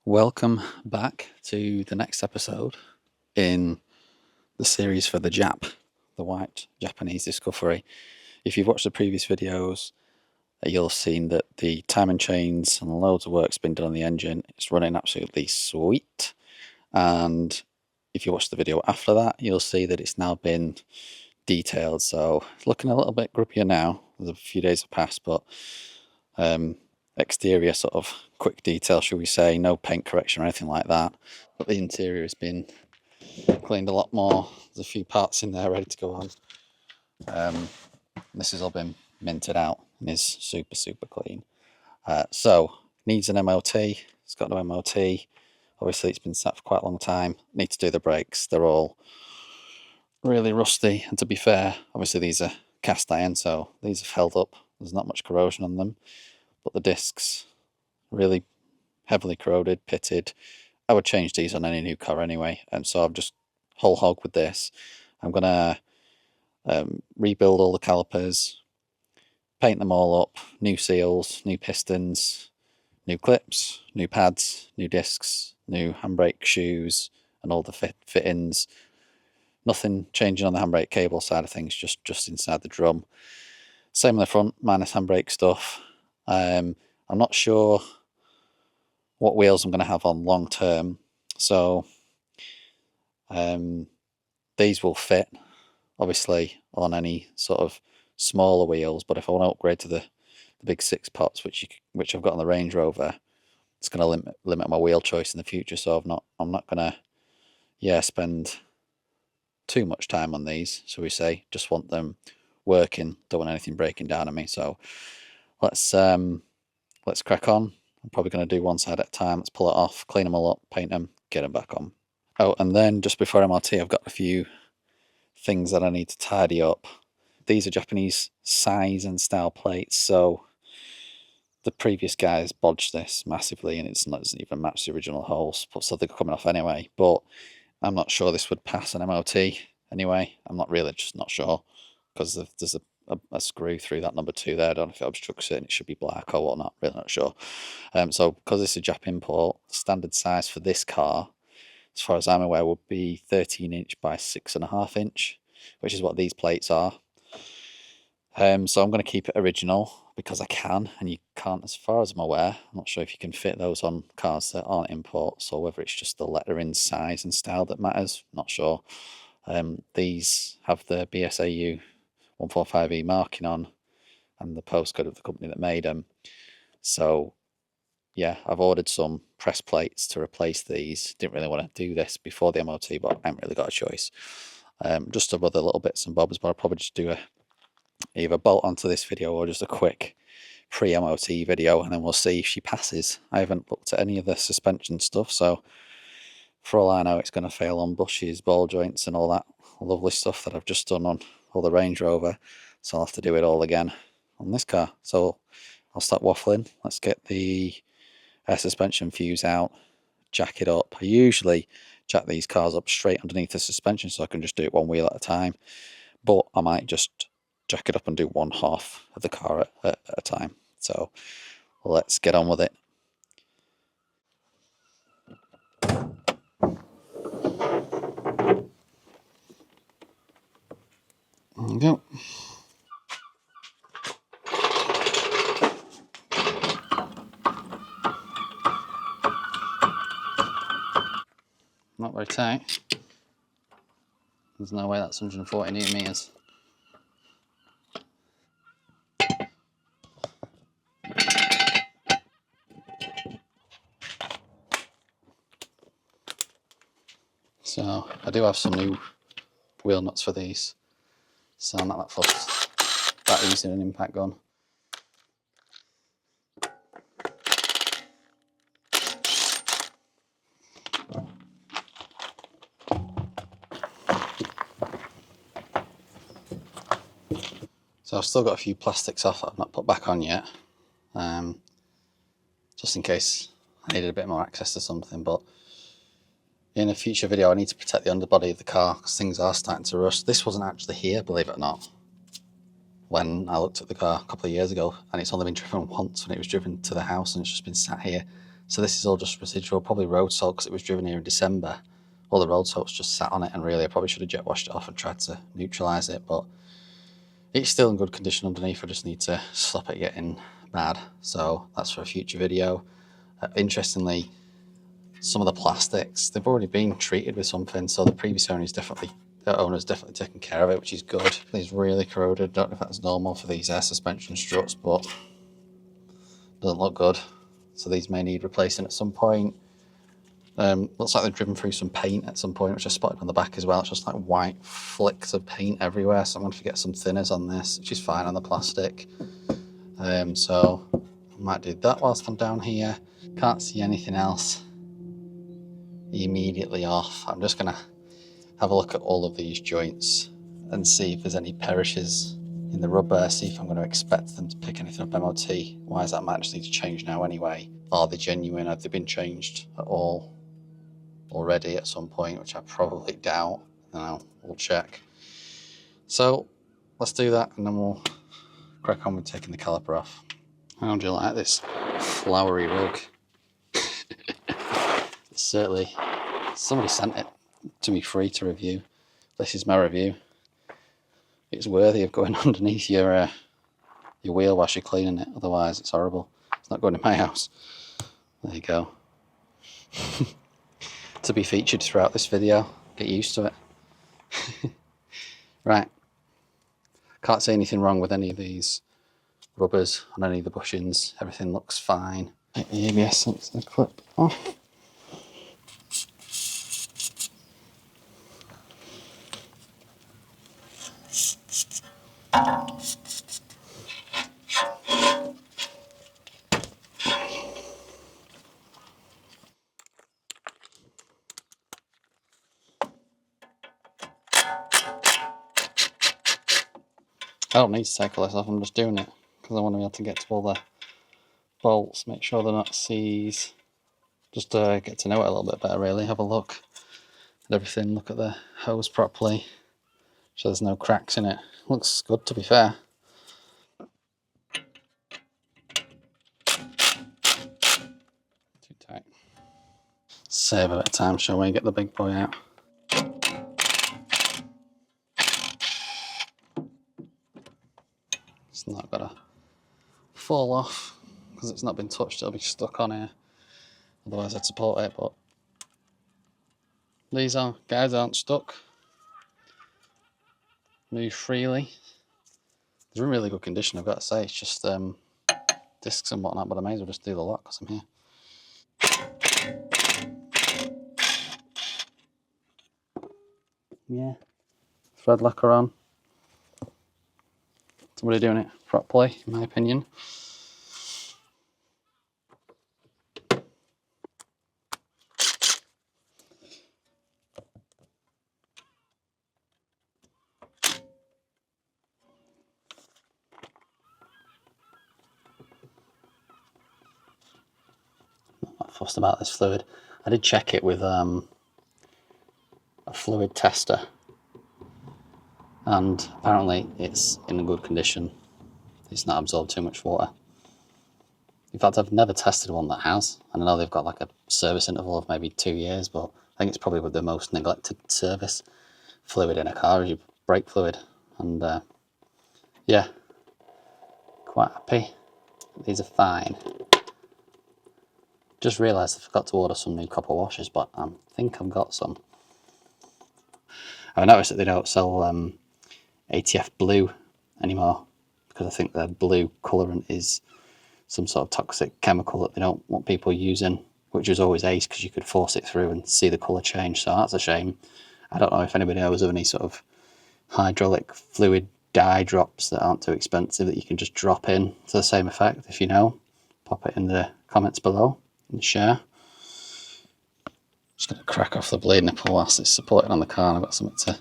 Welcome back to the next episode in the series for the JAP, the White Japanese Discovery. If you've watched the previous videos, you'll have seen that the timing chains and loads of work's been done on the engine. It's running absolutely sweet. And if you watch the video after that, you'll see that it's now been detailed. So it's looking a little bit grubbier now. There's a few days have passed, but exterior sort of quick detail, shall we say, no paint correction or anything like that, but the interior has been cleaned a lot more. There's a few parts in there ready to go on. This has all been minted out and is super clean. So needs an MOT. It's got no MOT. Obviously it's been sat for quite a long time. Need to do the brakes. They're all really rusty, and to be fair, obviously these are cast iron, so these have held up. There's not much corrosion on them, but the discs really heavily corroded, pitted. I would change these on any new car anyway, and so I've just whole hog with this. I'm gonna rebuild all the calipers, paint them all up, new seals, new pistons, new clips, new pads, new discs, new handbrake shoes, and all the fittings. Nothing changing on the handbrake cable side of things, just inside the drum. Same on the front, minus handbrake stuff. I'm not sure what wheels I'm going to have on long term, so these will fit obviously on any sort of smaller wheels, but if I want to upgrade to the big 6 pots, which I've got on the Range Rover, it's going to limit my wheel choice in the future. So I'm not going to spend too much time on these, so we say. Just want them working, don't want anything breaking down on me. So let's crack on. I'm probably going to do one side at a time. Let's pull it off, clean them all up, paint them, get them back on. Oh, and then just before MRT, I've got a few things that I need to tidy up. These are Japanese size and style plates, so the previous guys bodged this massively, and it doesn't even match the original holes, so they're coming off anyway. But I'm not sure this would pass an MOT anyway. I'm not really, just not sure, because there's a screw through that number 2 there. I don't know if it obstructs it and it should be black or whatnot, really not sure. So because this is a Jap import, standard size for this car, as far as I'm aware, would be 13" by 6.5", which is what these plates are. So I'm going to keep it original because I can, and you can't, as far as I'm aware. I'm not sure if you can fit those on cars that aren't imports, or whether it's just the lettering size and style that matters. Not sure. These have the BSAU 145E marking on and the postcode of the company that made them. So yeah, I've ordered some press plates to replace these. Didn't really want to do this before the MOT, but I haven't really got a choice. Just some other little bits and bobs, but I'll probably just do either bolt onto this video or just a quick pre-MOT video, and then we'll see if she passes. I haven't looked at any of the suspension stuff, so for all I know it's going to fail on bushes, ball joints and all that lovely stuff that I've just done on all the Range Rover, so I'll have to do it all again on this car. So I'll stop waffling. Let's get the air suspension fuse out, jack it up. I usually jack these cars up straight underneath the suspension so I can just do it one wheel at a time, but I might just jack it up and do one half of the car at a time. So let's get on with it. There we go. Not very tight. There's no way that's 140 Newton meters. So I do have some new wheel nuts for these, so I'm not that fussed about using an impact gun. So I've still got a few plastics off that I've not put back on yet, just in case I needed a bit more access to something. But in a future video I need to protect the underbody of the car because things are starting to rust. This wasn't actually here, believe it or not, when I looked at the car a couple of years ago, and it's only been driven once when it was driven to the house, and it's just been sat here So this is all just residual, probably road salt, because it was driven here in December. All the road salt's just sat on it, and really I probably should have jet washed it off and tried to neutralise it, but it's still in good condition underneath. I just need to stop it getting bad. So that's for a future video. Interestingly, some of the plastics, they've already been treated with something, so the previous owner's definitely taken care of it, which is good. It's really corroded. Don't know if that's normal for these air suspension struts, but doesn't look good. So these may need replacing at some point. Looks like they've driven through some paint at some point, which I spotted on the back as well. It's just like white flicks of paint everywhere, so I'm going to get some thinners on this, which is fine on the plastic. So I might do that whilst I'm down here. Can't see anything else immediately off. I'm just going to have a look at all of these joints and see if there's any perishes in the rubber, see if I'm going to expect them to pick anything up MOT. Why is that? Might just need to change now anyway. Are they genuine? Have they been changed at all already at some point, which I probably doubt, and we'll check. So let's do that, and then we'll crack on with taking the caliper off. How do you like this flowery rug? Certainly, somebody sent it to me free to review. This is my review. It's worthy of going underneath your wheel whilst you're cleaning it, otherwise it's horrible. It's not going in my house. There you go. To be featured throughout this video. Get used to it. Right. Can't see anything wrong with any of these rubbers on any of the bushings. Everything looks fine. Take the ABS sensor clip off. I don't need to take all this off, I'm just doing it because I want to be able to get to all the bolts, make sure they're not C's. Just get to know it a little bit better really, have a look at everything, look at the hose properly, so there's no cracks in it. Looks good, to be fair. Too tight. Save a bit of time, shall we? Get the big boy out. It's not got to fall off because it's not been touched, it'll be stuck on here. Otherwise I'd support it, but these guys aren't stuck. Move freely. They're in really good condition, I've got to say. It's just discs and whatnot, but I may as well just do the lot because I'm here. Yeah. Thread locker on. Somebody doing it properly, in my opinion. Not fussed about this fluid. I did check it with a fluid tester, and apparently it's in a good condition. It's not absorbed too much water. In fact, I've never tested one that has, and I know they've got like a service interval of maybe 2 years, but I think it's probably the most neglected service fluid in a car is your brake fluid. And yeah, quite happy. These are fine. Just realised I forgot to order some new copper washers, but I think I've got some. I noticed that they don't sell ATF blue anymore, because I think the blue colourant is some sort of toxic chemical that they don't want people using, which was always ace because you could force it through and see the colour change, so that's a shame. I don't know if anybody knows of any sort of hydraulic fluid dye drops that aren't too expensive that you can just drop in to the same effect. If you know, pop it in the comments below and share. Just going to crack off the blade nipple whilst it's supported on the car, and I've got something to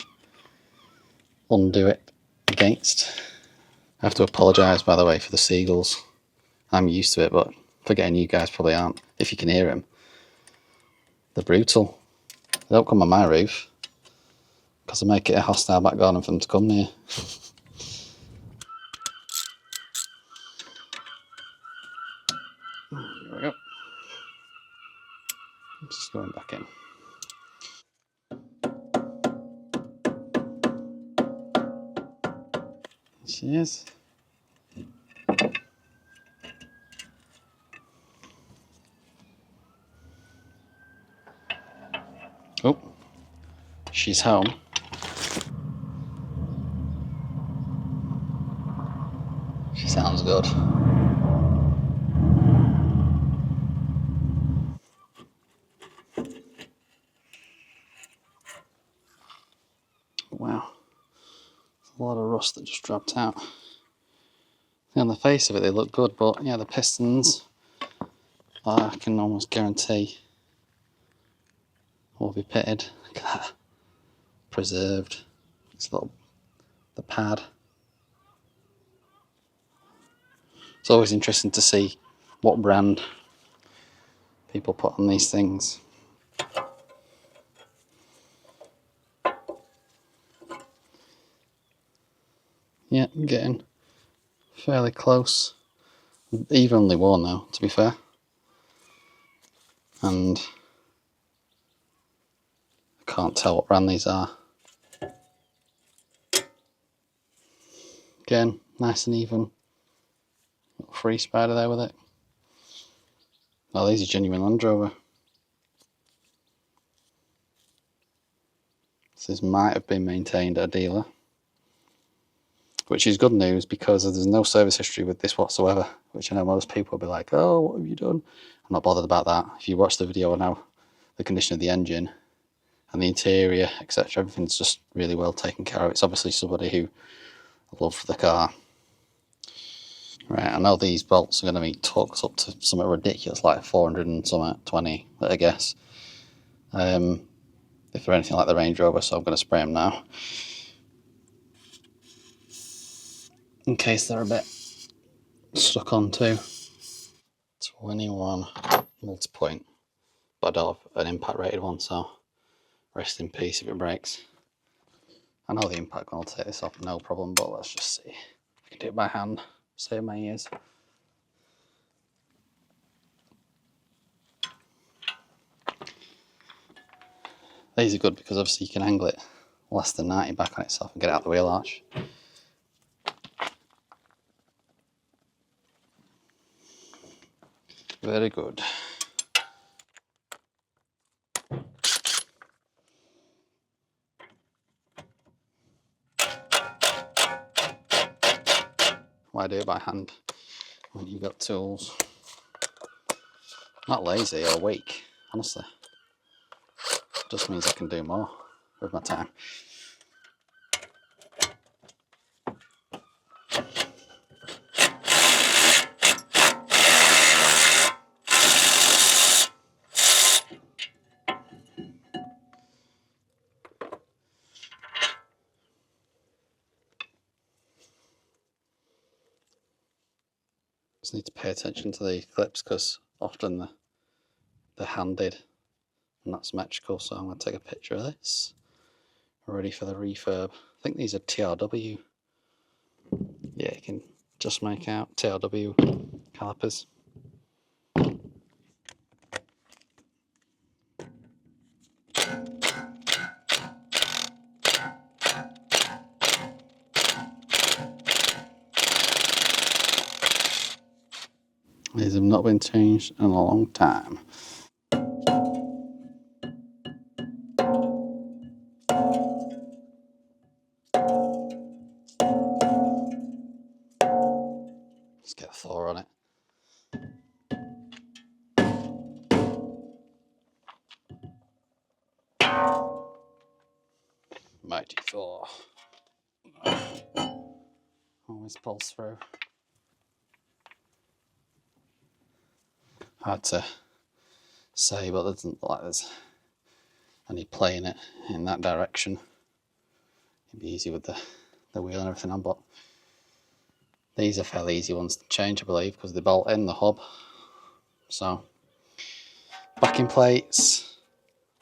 undo it against. I have to apologise, by the way, for the seagulls. I'm used to it, but forgetting you guys probably aren't. If you can hear them, they're brutal. They don't come on my roof because I make it a hostile back garden for them to come near. There we go. I'm just going back in. There she is. Oh, she's home. She sounds good. Wow, a lot of rust that just dropped out. On the face of it, they look good, but yeah, the pistons, I can almost guarantee, will be pitted. Look at that, preserved. It's little the pad. It's always interesting to see what brand people put on these things. Yeah, I'm getting fairly close. Evenly worn now, to be fair. And I can't tell what brand these are. Again, nice and even. Little free spider there with it. Oh, these are genuine Land Rover. So this might have been maintained at a dealer, which is good news because there's no service history with this whatsoever, which I know most people will be like, oh, what have you done? I'm not bothered about that. If you watch the video now, the condition of the engine and the interior, etc., everything's just really well taken care of. It's obviously somebody who loved the car. Right, I know these bolts are going to be torqued up to something ridiculous, like 400 and something, 20, I guess. If they're anything like the Range Rover, so I'm going to spray them now. In case they're a bit stuck on too. 21 multi-point, but I don't have an impact rated one, so rest in peace if it breaks. I know the impact gun will take this off, no problem, but let's just see. I can do it by hand, save my ears. These are good because obviously you can angle it less than 90 back on itself and get it out the wheel arch. Very good. Why do it by hand when you've got tools? Not lazy or weak, honestly. Just means I can do more with my time. Just need to pay attention to the clips because often they're handed and that's symmetrical, so I'm going to take a picture of this. Ready for the refurb. I think these are TRW. Yeah, you can just make out TRW calipers. These have not been changed in a long time. Let's get a Thor on it. Mighty Thor. Always pulls through. Hard to say, but it doesn't look like there's any play in it in that direction. It'd be easy with the wheel and everything on, but these are fairly easy ones to change, I believe, because they bolt in the hub. So, backing plates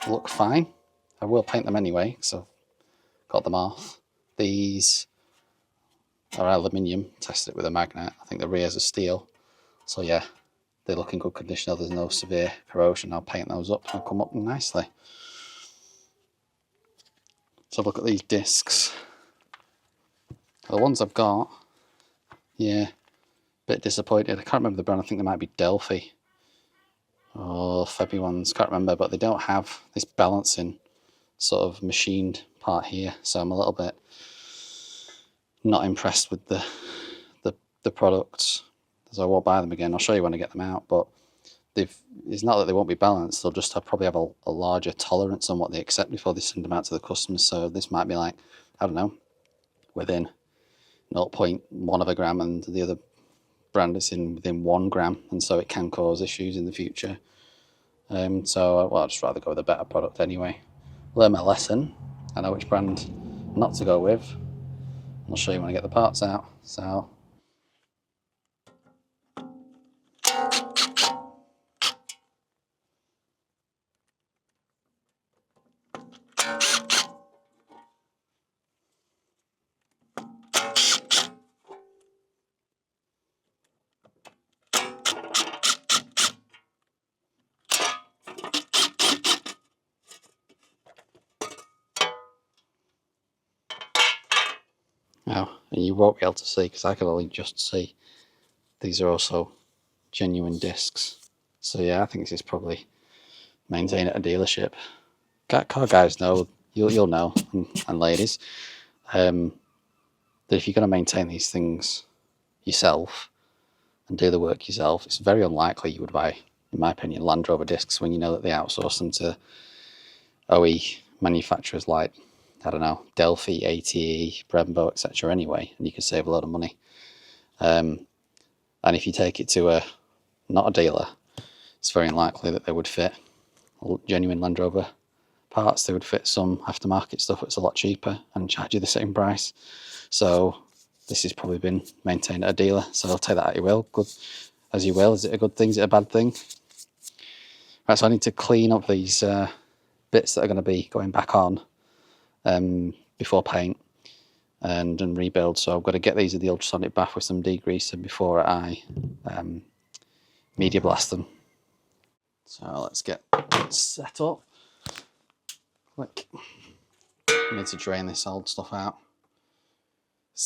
look fine. I will paint them anyway, so I've got them off. These are aluminium, tested it with a magnet. I think the rears are steel. So yeah, they look in good condition, or there's no severe corrosion, I'll paint those up and they'll come up nicely. So look at these discs. The ones I've got, yeah, bit disappointed. I can't remember the brand. I think they might be Delphi or Febby ones, can't remember, but they don't have this balancing sort of machined part here, so I'm a little bit not impressed with the products, so I won't buy them again. I'll show you when I get them out, but it's not that they won't be balanced, they'll just probably have a larger tolerance on what they accept before they send them out to the customers. So this might be like, I don't know, within 0.1 of a gram, and the other brand is within 1 gram, and so it can cause issues in the future. So well, I'd just rather go with a better product anyway. Learn my lesson. I know which brand not to go with. I'll show you when I get the parts out. So now, and you won't be able to see because I can only just see. These are also genuine discs. So yeah, I think this is probably maintained at a dealership. Car guys know, you'll know, and ladies, that if you're going to maintain these things yourself and do the work yourself, it's very unlikely you would buy, in my opinion, Land Rover discs when you know that they outsource them to OE manufacturers like, I don't know, Delphi, ATE, Brembo, etc. anyway, and you can save a lot of money. And if you take it to not a dealer, it's very unlikely that they would fit genuine Land Rover parts. They would fit some aftermarket stuff that's a lot cheaper and charge you the same price. So this has probably been maintained at a dealer, so I'll take that as you will. Good as you will. Is it a good thing? Is it a bad thing? Right, so I need to clean up these bits that are going to be going back on before paint and rebuild. So I've got to get these in the ultrasonic bath with some degreaser before I media blast them. So let's get set up. Click. I need to drain this old stuff out.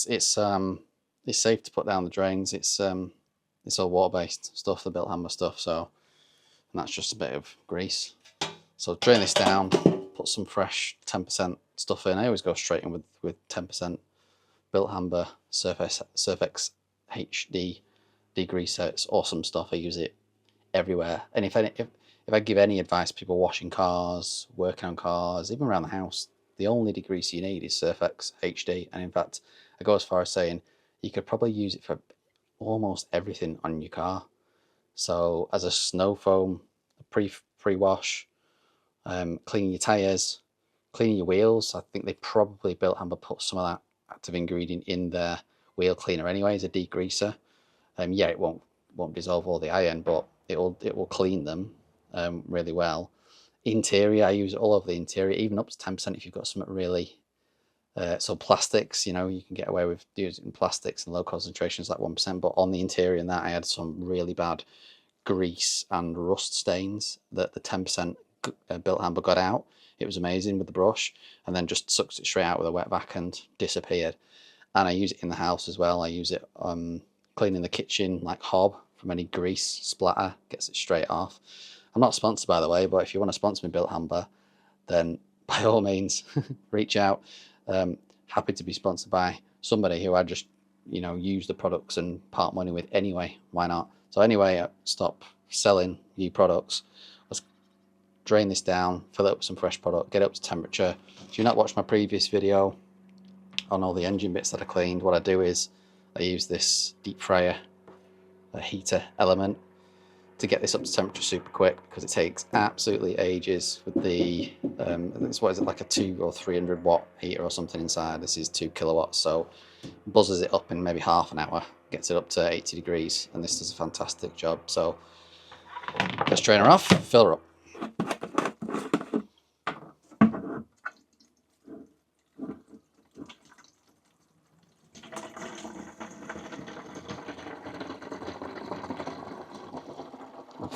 It's safe to put down the drains. It's all water-based stuff, the Bilthammer stuff. So, and that's just a bit of grease. So drain this down. Put some fresh 10% stuff in. I always go straight in with 10% Bilthammer Surfex HD degreaser. It's awesome stuff. I use it everywhere. And if I give any advice to people washing cars, working on cars, even around the house, the only degreaser you need is Surfex HD. And in fact, I go as far as saying you could probably use it for almost everything on your car. So as a snow foam, pre-wash, cleaning your tyres, cleaning your wheels. I think they probably Bilthammer put some of that active ingredient in their wheel cleaner anyway as a degreaser. Yeah, it won't dissolve all the iron, but it will clean them really well. Interior, I use it all over the interior, even up to 10% if you've got something really. So plastics, you know, you can get away with using plastics and low concentrations like 1%, but on the interior and that I had some really bad grease and rust stains that the 10% Bilthammer got out. It was amazing with the brush, and then just sucks it straight out with a wet vac and disappeared. And I use it in the house as well. I use it cleaning the kitchen like hob from any grease splatter, gets it straight off. I'm not sponsored, by the way, but if you want to sponsor me, Bilthammer, then by all means reach out. Happy to be sponsored by somebody who I just, you know, use the products and part money with anyway. Why not? So anyway, stop selling you products. Let's drain this down, fill it up with some fresh product, get it up to temperature. If you've not watched my previous video on all the engine bits that I cleaned, what I do is I use this deep fryer, a heater element, to get this up to temperature super quick, because it takes absolutely ages with the what is it, like a 200 or 300 watt heater or something inside. This is 2 kilowatts, so buzzes it up in maybe half an hour, gets it up to 80 degrees, and this does a fantastic job. So let's drain her off, fill her up.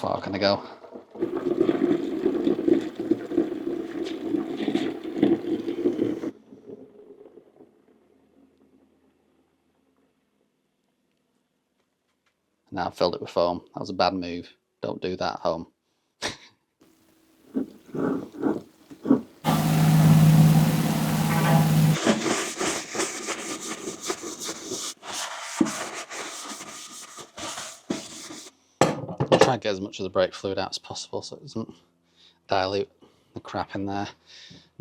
far can I go? Now I've filled it with foam. That was a bad move. Don't do that at home. I'll try and get as much of the brake fluid out as possible so it doesn't dilute the crap in there.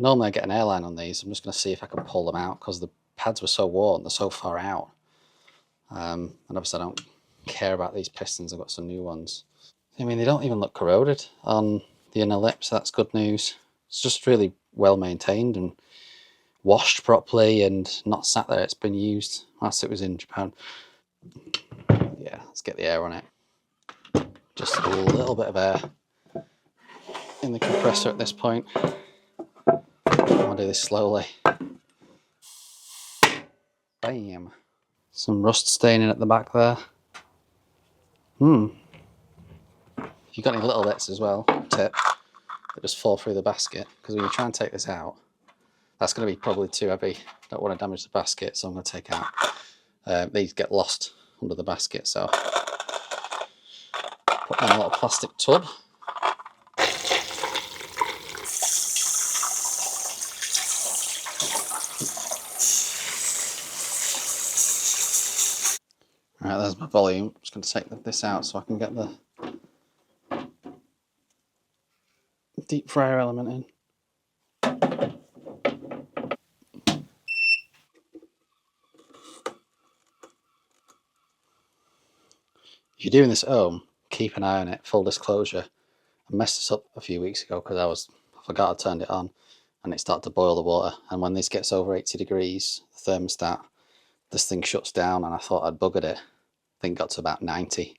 Normally I get an airline on these. I'm just going to see if I can pull them out because the pads were so worn, they're so far out. And obviously I don't care about these pistons. I've got some new ones. I mean, they don't even look corroded on the inner lip, so that's good news. It's just really well maintained and washed properly and not sat there. It's been used whilst it was in Japan. Yeah, let's get the air on it. Just a little bit of air in the compressor at this point. I'll do this slowly. Bam. Some rust staining at the back there. If you've got any little bits as well, tip, that just fall through the basket, because when you try and take this out, that's going to be probably too heavy. Don't want to damage the basket, so I'm going to take out. These get lost under the basket, so put them in a little plastic tub. Right, there's my volume. I'm just going to take this out so I can get the deep fryer element in. If you're doing this at home, keep an eye on it. Full disclosure, I messed this up a few weeks ago because I forgot I turned it on and it started to boil the water. And when this gets over 80 degrees, the thermostat, this thing shuts down, and I thought I'd buggered it. I think it got to about 90.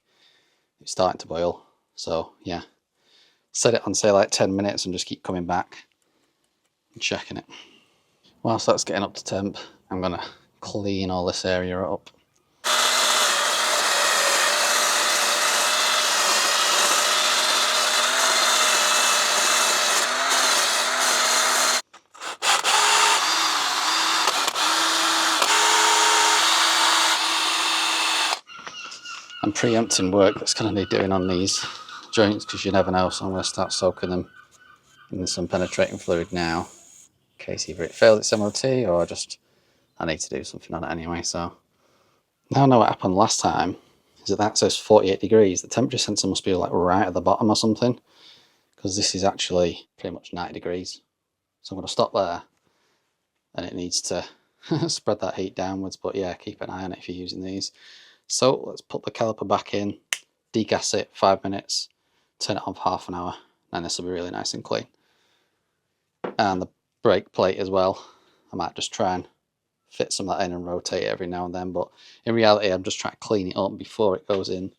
It's starting to boil. So yeah, set it on say like 10 minutes and just keep coming back and checking it. Whilst that's getting up to temp, I'm gonna clean all this area up. I'm preempting work that's going to need doing on these joints because you never know, so I'm going to start soaking them in some penetrating fluid now in case either it fails its MOT or I need to do something on it anyway. So now I know what happened last time is that says 48 degrees. The temperature sensor must be like right at the bottom or something, because this is actually pretty much 90 degrees. So I'm going to stop there, and it needs to spread that heat downwards. But yeah, keep an eye on it if you're using these. So let's put the caliper back in, degas it 5 minutes, turn it on for half an hour, and this will be really nice and clean. And the brake plate as well, I might just try and fit some of that in and rotate it every now and then, but in reality I'm just trying to clean it up before it goes in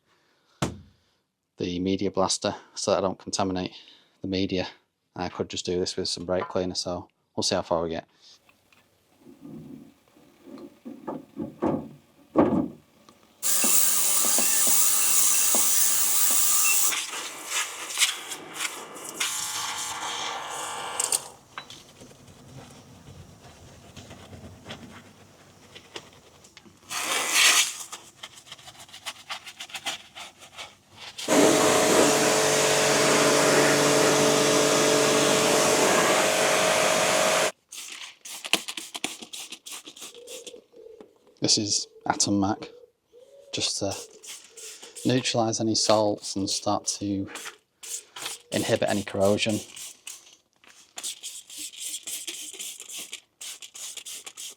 the media blaster so that I don't contaminate the media. And I could just do this with some brake cleaner, so we'll see how far we get. This is Atom Mac, just to neutralise any salts and start to inhibit any corrosion.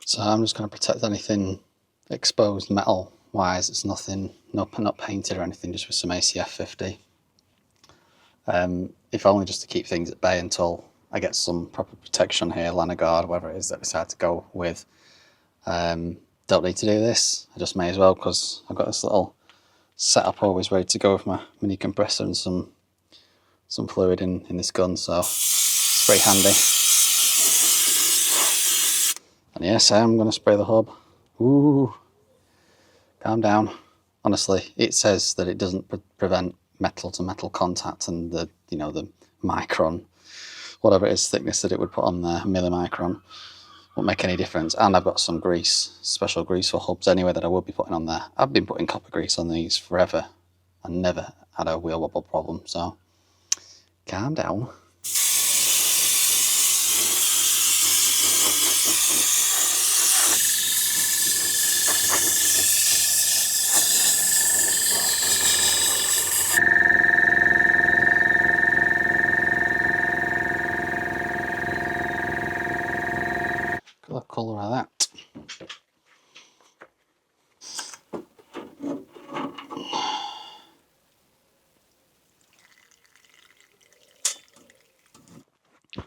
So I'm just going to protect anything exposed metal wise. It's nothing, not painted or anything, just with some ACF 50. If only just to keep things at bay until I get some proper protection here, Lanagard, whatever it is that I decide to go with. Don't need to do this, I just may as well, because I've got this little setup always ready to go with my mini compressor and some fluid in this gun, so it's very handy. And yes, I'm going to spray the hub. Ooh, calm down. Honestly, it says that it doesn't prevent metal to metal contact and the, you know, the micron, whatever it is, thickness that it would put on there, millimicron, won't make any difference. And I've got some grease, special grease for hubs anyway that I would be putting on there. I've been putting copper grease on these forever and never had a wheel wobble problem, so calm down. Look at the colour of that.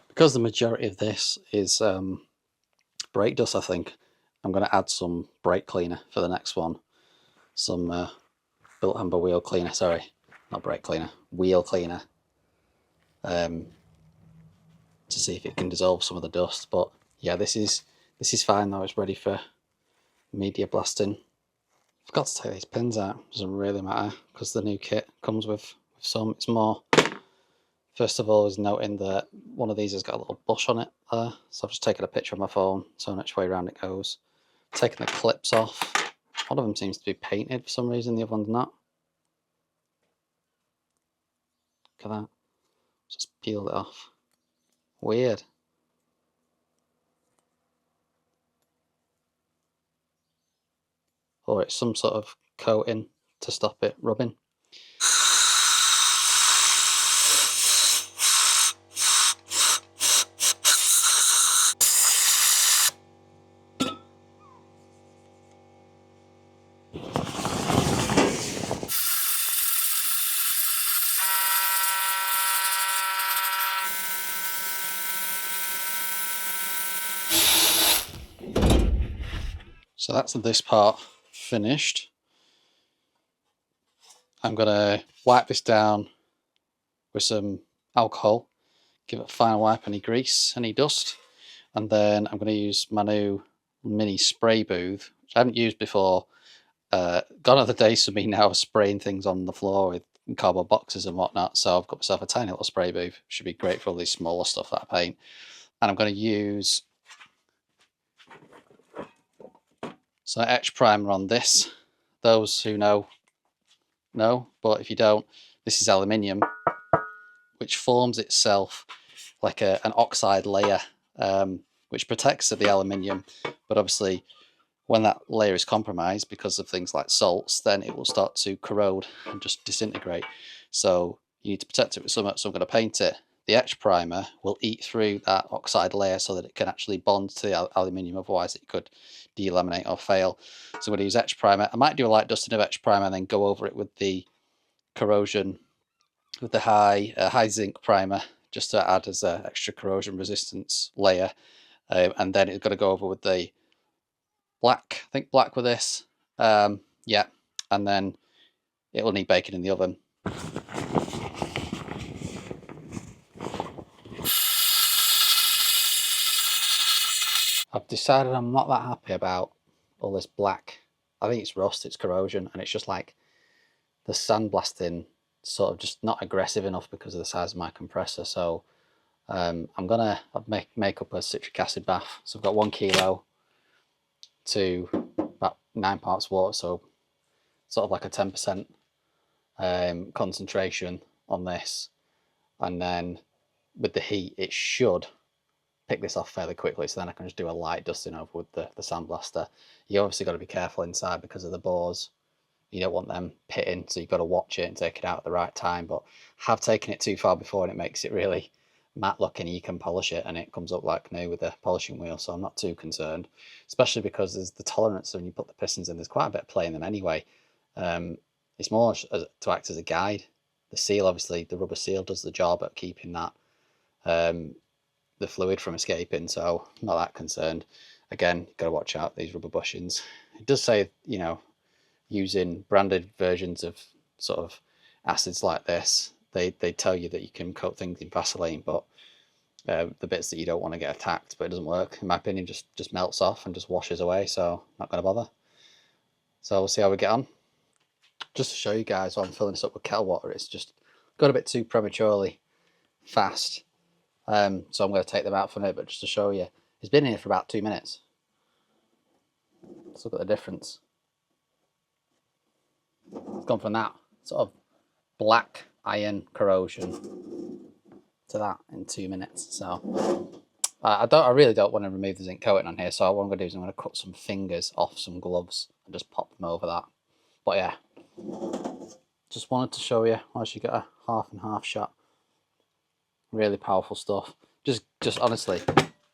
Because the majority of this is brake dust, I think I'm going to add some brake cleaner for the next one. Some built amber wheel cleaner, sorry, not brake cleaner, wheel cleaner, to see if it can dissolve some of the dust. But yeah, this is fine though. It's ready for media blasting. Forgot to take these pins out. Doesn't really matter because the new kit comes with some. It's more, first of all, is noting that one of these has got a little bush on it there, so I've just taken a picture of my phone, so which way around it goes. Taking the clips off. One of them seems to be painted for some reason, the other one's not. Look at that. Just peeled it off. Weird. Or it's some sort of coating to stop it rubbing. So that's this part finished. I'm going to wipe this down with some alcohol, give it a final wipe, any grease, any dust, and then I'm going to use my new mini spray booth, which I haven't used before. Gone are the days for me now of spraying things on the floor with cardboard boxes and whatnot, so I've got myself a tiny little spray booth. Should be great for all these smaller stuff that I paint. And I'm going to use some etch primer on this. Those who know, but if you don't, this is aluminium, which forms itself like an oxide layer, which protects the aluminium, but obviously when that layer is compromised because of things like salts, then it will start to corrode and just disintegrate. So you need to protect it with something, so I'm going to paint it. The etch primer will eat through that oxide layer so that it can actually bond to the aluminium, otherwise it could delaminate or fail. So I'm going to use etch primer. I might do a light dusting of etch primer and then go over it with the corrosion, with the high zinc primer, just to add as an extra corrosion resistance layer. And then it's got to go over with the black, I think black with this, yeah, and then it will need baking in the oven. I've decided I'm not that happy about all this black. I think it's rust, it's corrosion, and it's just like the sandblasting sort of just not aggressive enough because of the size of my compressor. So I'm gonna make up a citric acid bath. So I've got 1 kilo to about 9 parts water, so sort of like a 10% concentration on this, and then with the heat it should pick this off fairly quickly, so then I can just do a light dusting over with the sandblaster. You obviously got to be careful inside because of the bores. You don't want them pitting, so you've got to watch it and take it out at the right time. But have taken it too far before and it makes it really matte looking. You can polish it and it comes up like new with a polishing wheel, so I'm not too concerned, especially because there's the tolerance when you put the pistons in. There's quite a bit of play in them anyway. It's more to act as a guide. The seal, obviously the rubber seal, does the job at keeping that the fluid from escaping, so I'm not that concerned. Again, you've got to watch out these rubber bushings. It does say, you know, using branded versions of sort of acids like this, they tell you that you can coat things in Vaseline, but the bits that you don't want to get attacked, but it doesn't work, in my opinion, just melts off and just washes away, so not going to bother. So we'll see how we get on. just to show you guys while I'm filling this up with kettle water, it's just got a bit too prematurely fast. So I'm going to take them out for now, but just to show you, it's been here for about 2 minutes. Let's look at the difference. It's gone from that sort of black iron corrosion to that in 2 minutes. So I really don't want to remove the zinc coating on here. So what I'm going to do is I'm going to cut some fingers off some gloves and just pop them over that. But yeah, just wanted to show you once you get a half and half shot. Really powerful stuff. Just honestly,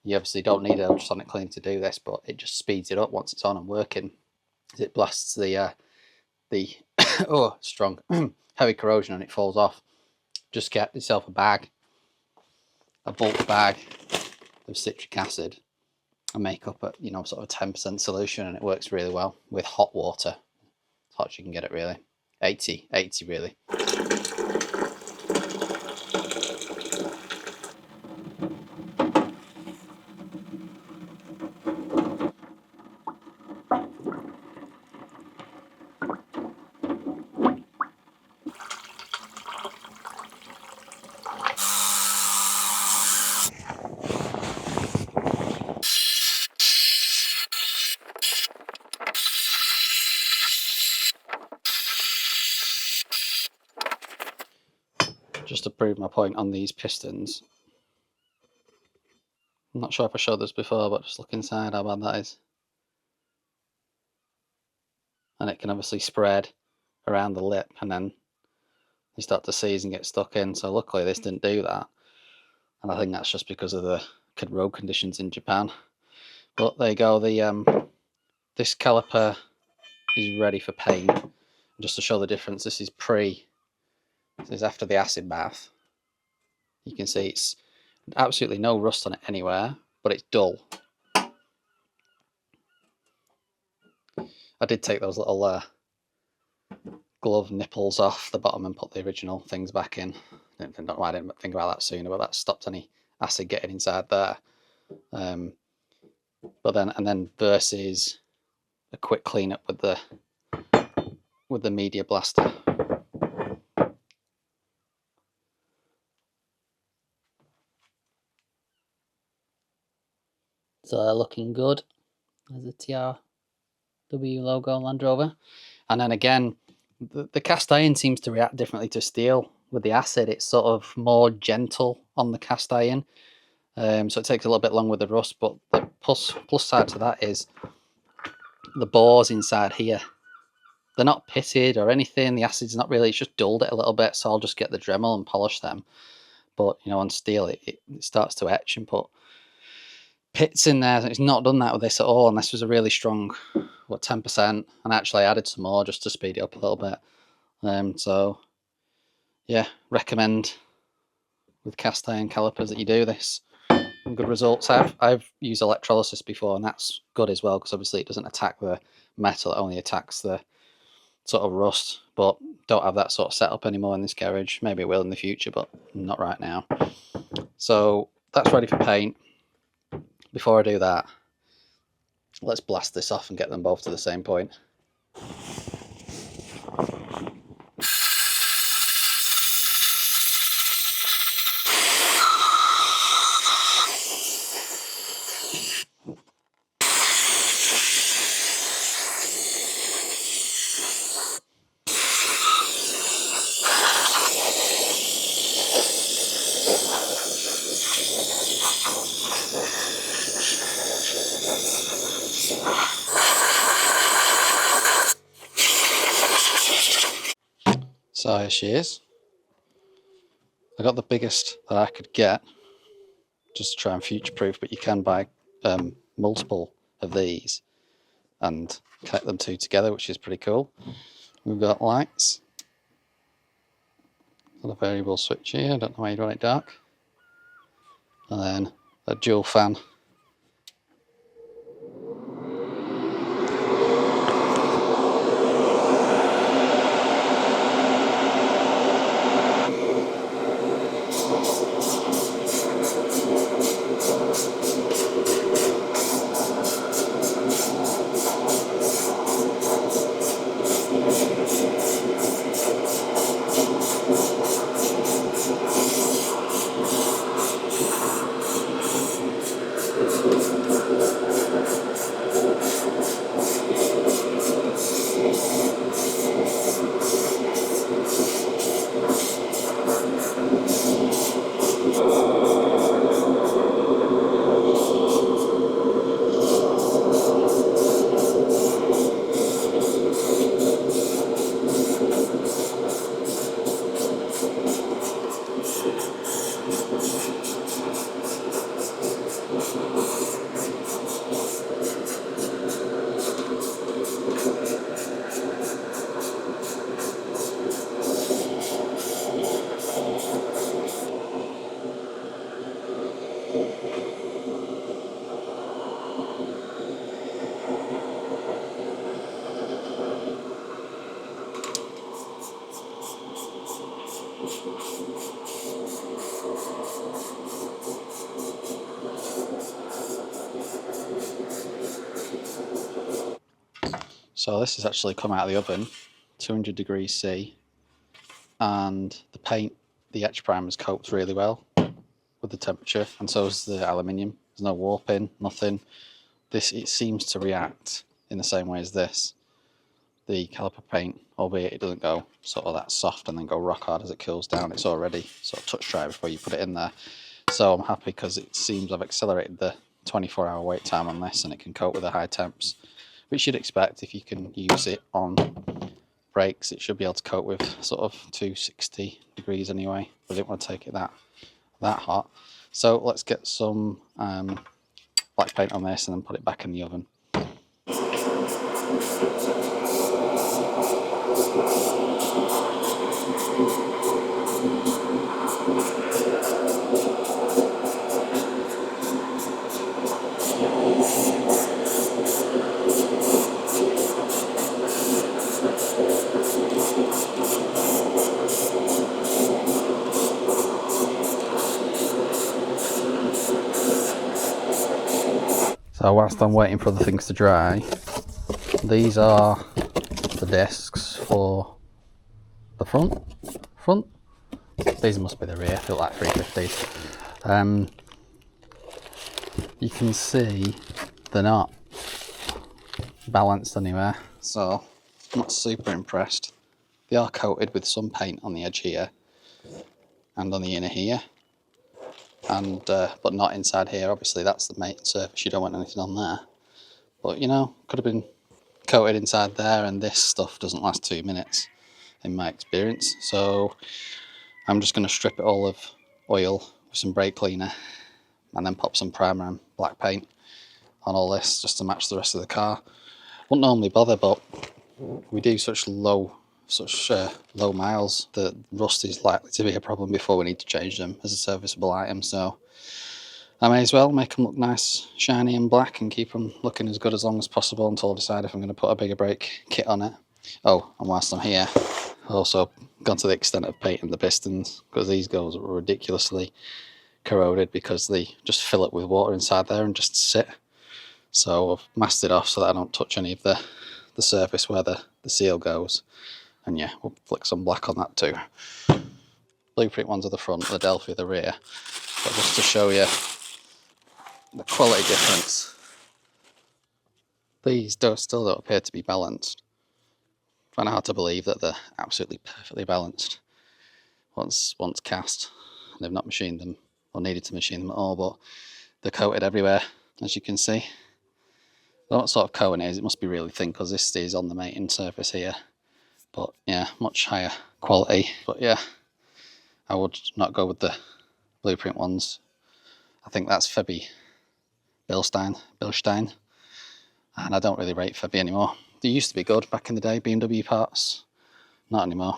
you obviously don't need an ultrasonic cleaner to do this, but it just speeds it up once it's on and working. It blasts the oh, strong heavy corrosion and it falls off. Just get yourself a bag, a bulk bag of citric acid, and make up a, you know, sort of 10% solution, and it works really well with hot water. As hot as you can get it, really. 80 really. Just to prove my point on these pistons, I'm not sure if I showed this before, but just look inside how bad that is. And it can obviously spread around the lip, and then you start to seize and get stuck in. So luckily this didn't do that, and I think that's just because of the road conditions in Japan. But there you go, this caliper is ready for paint. Just to show the difference, this is this is after the acid bath. You can see it's absolutely no rust on it anywhere, but it's dull. I did take those little glove nipples off the bottom and put the original things back in. I don't know why I didn't think about that sooner, but that stopped any acid getting inside there. But then versus a quick cleanup with the media blaster. So looking good. There's a TRW logo, Land Rover. And then again, the cast iron seems to react differently to steel. With the acid, it's sort of more gentle on the cast iron. So it takes a little bit longer with the rust, but the plus side to that is the bores inside here. They're not pitted or anything. The acid's not really, it's just dulled it a little bit. So I'll just get the Dremel and polish them. But, you know, on steel, it starts to etch and put pits in there. It's not done that with this at all, and this was a really strong, what, 10%, and actually I added some more just to speed it up a little bit. So yeah, recommend with cast iron calipers that you do this. And good results. I've used electrolysis before, and that's good as well, because obviously it doesn't attack the metal, it only attacks the sort of rust. But don't have that sort of setup anymore in this garage. Maybe it will in the future, but not right now. So that's ready for paint. Before I do that, let's blast this off and get them both to the same point. So here she is. I got the biggest that I could get, just to try and future-proof, but you can buy multiple of these and connect them two together, which is pretty cool. We've got lights. Got a variable switch here, I don't know why you'd want it dark. And then a dual fan. So this has actually come out of the oven, 200 degrees C, and the paint, the etch primer is coped really well with the temperature, and so is the aluminium. There's no warping, nothing. This, it seems to react in the same way as this, the caliper paint, albeit it doesn't go sort of that soft and then go rock hard as it cools down. It's already sort of touch dry before you put it in there. So I'm happy because it seems I've accelerated the 24-hour wait time on this, and it can cope with the high temps, which you'd expect if you can use it on brakes. It should be able to cope with sort of 260 degrees anyway, but I didn't want to take it that hot. So let's get some black paint on this and then put it back in the oven. So whilst I'm waiting for the things to dry, these are the discs for the front. These must be the rear, feel like 350s. You can see they're not balanced anywhere, so I'm not super impressed. They are coated with some paint on the edge here and on the inner here, and but not inside here. Obviously that's the main surface, you don't want anything on there, but you know, could have been coated inside there, and this stuff doesn't last 2 minutes in my experience. So I'm just going to strip it all of oil with some brake cleaner and then pop some primer and black paint on all this just to match the rest of the car. Wouldn't normally bother, but we do such low miles that rust is likely to be a problem before we need to change them as a serviceable item. So I may as well make them look nice, shiny and black, and keep them looking as good as long as possible until I decide if I'm going to put a bigger brake kit on it. Oh, and whilst I'm here, I've also gone to the extent of painting the pistons, because these guys are ridiculously corroded because they just fill it with water inside there and just sit. So I've masked it off so that I don't touch any of the surface where the seal goes. And yeah, we'll flick some black on that too. Blueprint ones are the front, the Delphi the rear. But just to show you the quality difference, these still don't appear to be balanced. I find it hard to believe that they're absolutely perfectly balanced once cast. They've not machined them or needed to machine them at all, but they're coated everywhere, as you can see. I don't know what sort of coating it is. It must be really thin because this is on the mating surface here. But yeah, much higher quality. But yeah, I would not go with the Blueprint ones. I think that's Febby Bilstein, and I don't really rate Febby anymore. They used to be good back in the day, BMW parts, not anymore.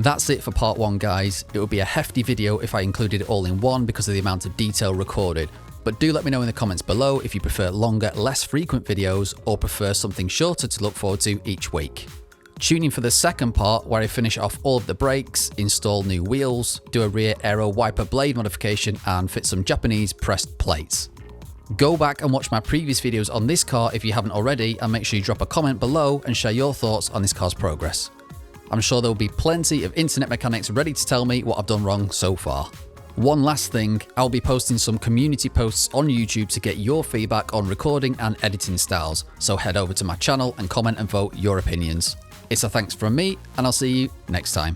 That's it for part 1, guys. It would be a hefty video if I included it all in one because of the amount of detail recorded. But do let me know in the comments below if you prefer longer, less frequent videos or prefer something shorter to look forward to each week. Tune in for the second part where I finish off all of the brakes, install new wheels, do a rear aero wiper blade modification and fit some Japanese pressed plates. Go back and watch my previous videos on this car if you haven't already, and make sure you drop a comment below and share your thoughts on this car's progress. I'm sure there will be plenty of internet mechanics ready to tell me what I've done wrong so far. One last thing, I'll be posting some community posts on YouTube to get your feedback on recording and editing styles, so head over to my channel and comment and vote your opinions. It's a thanks from me, and I'll see you next time.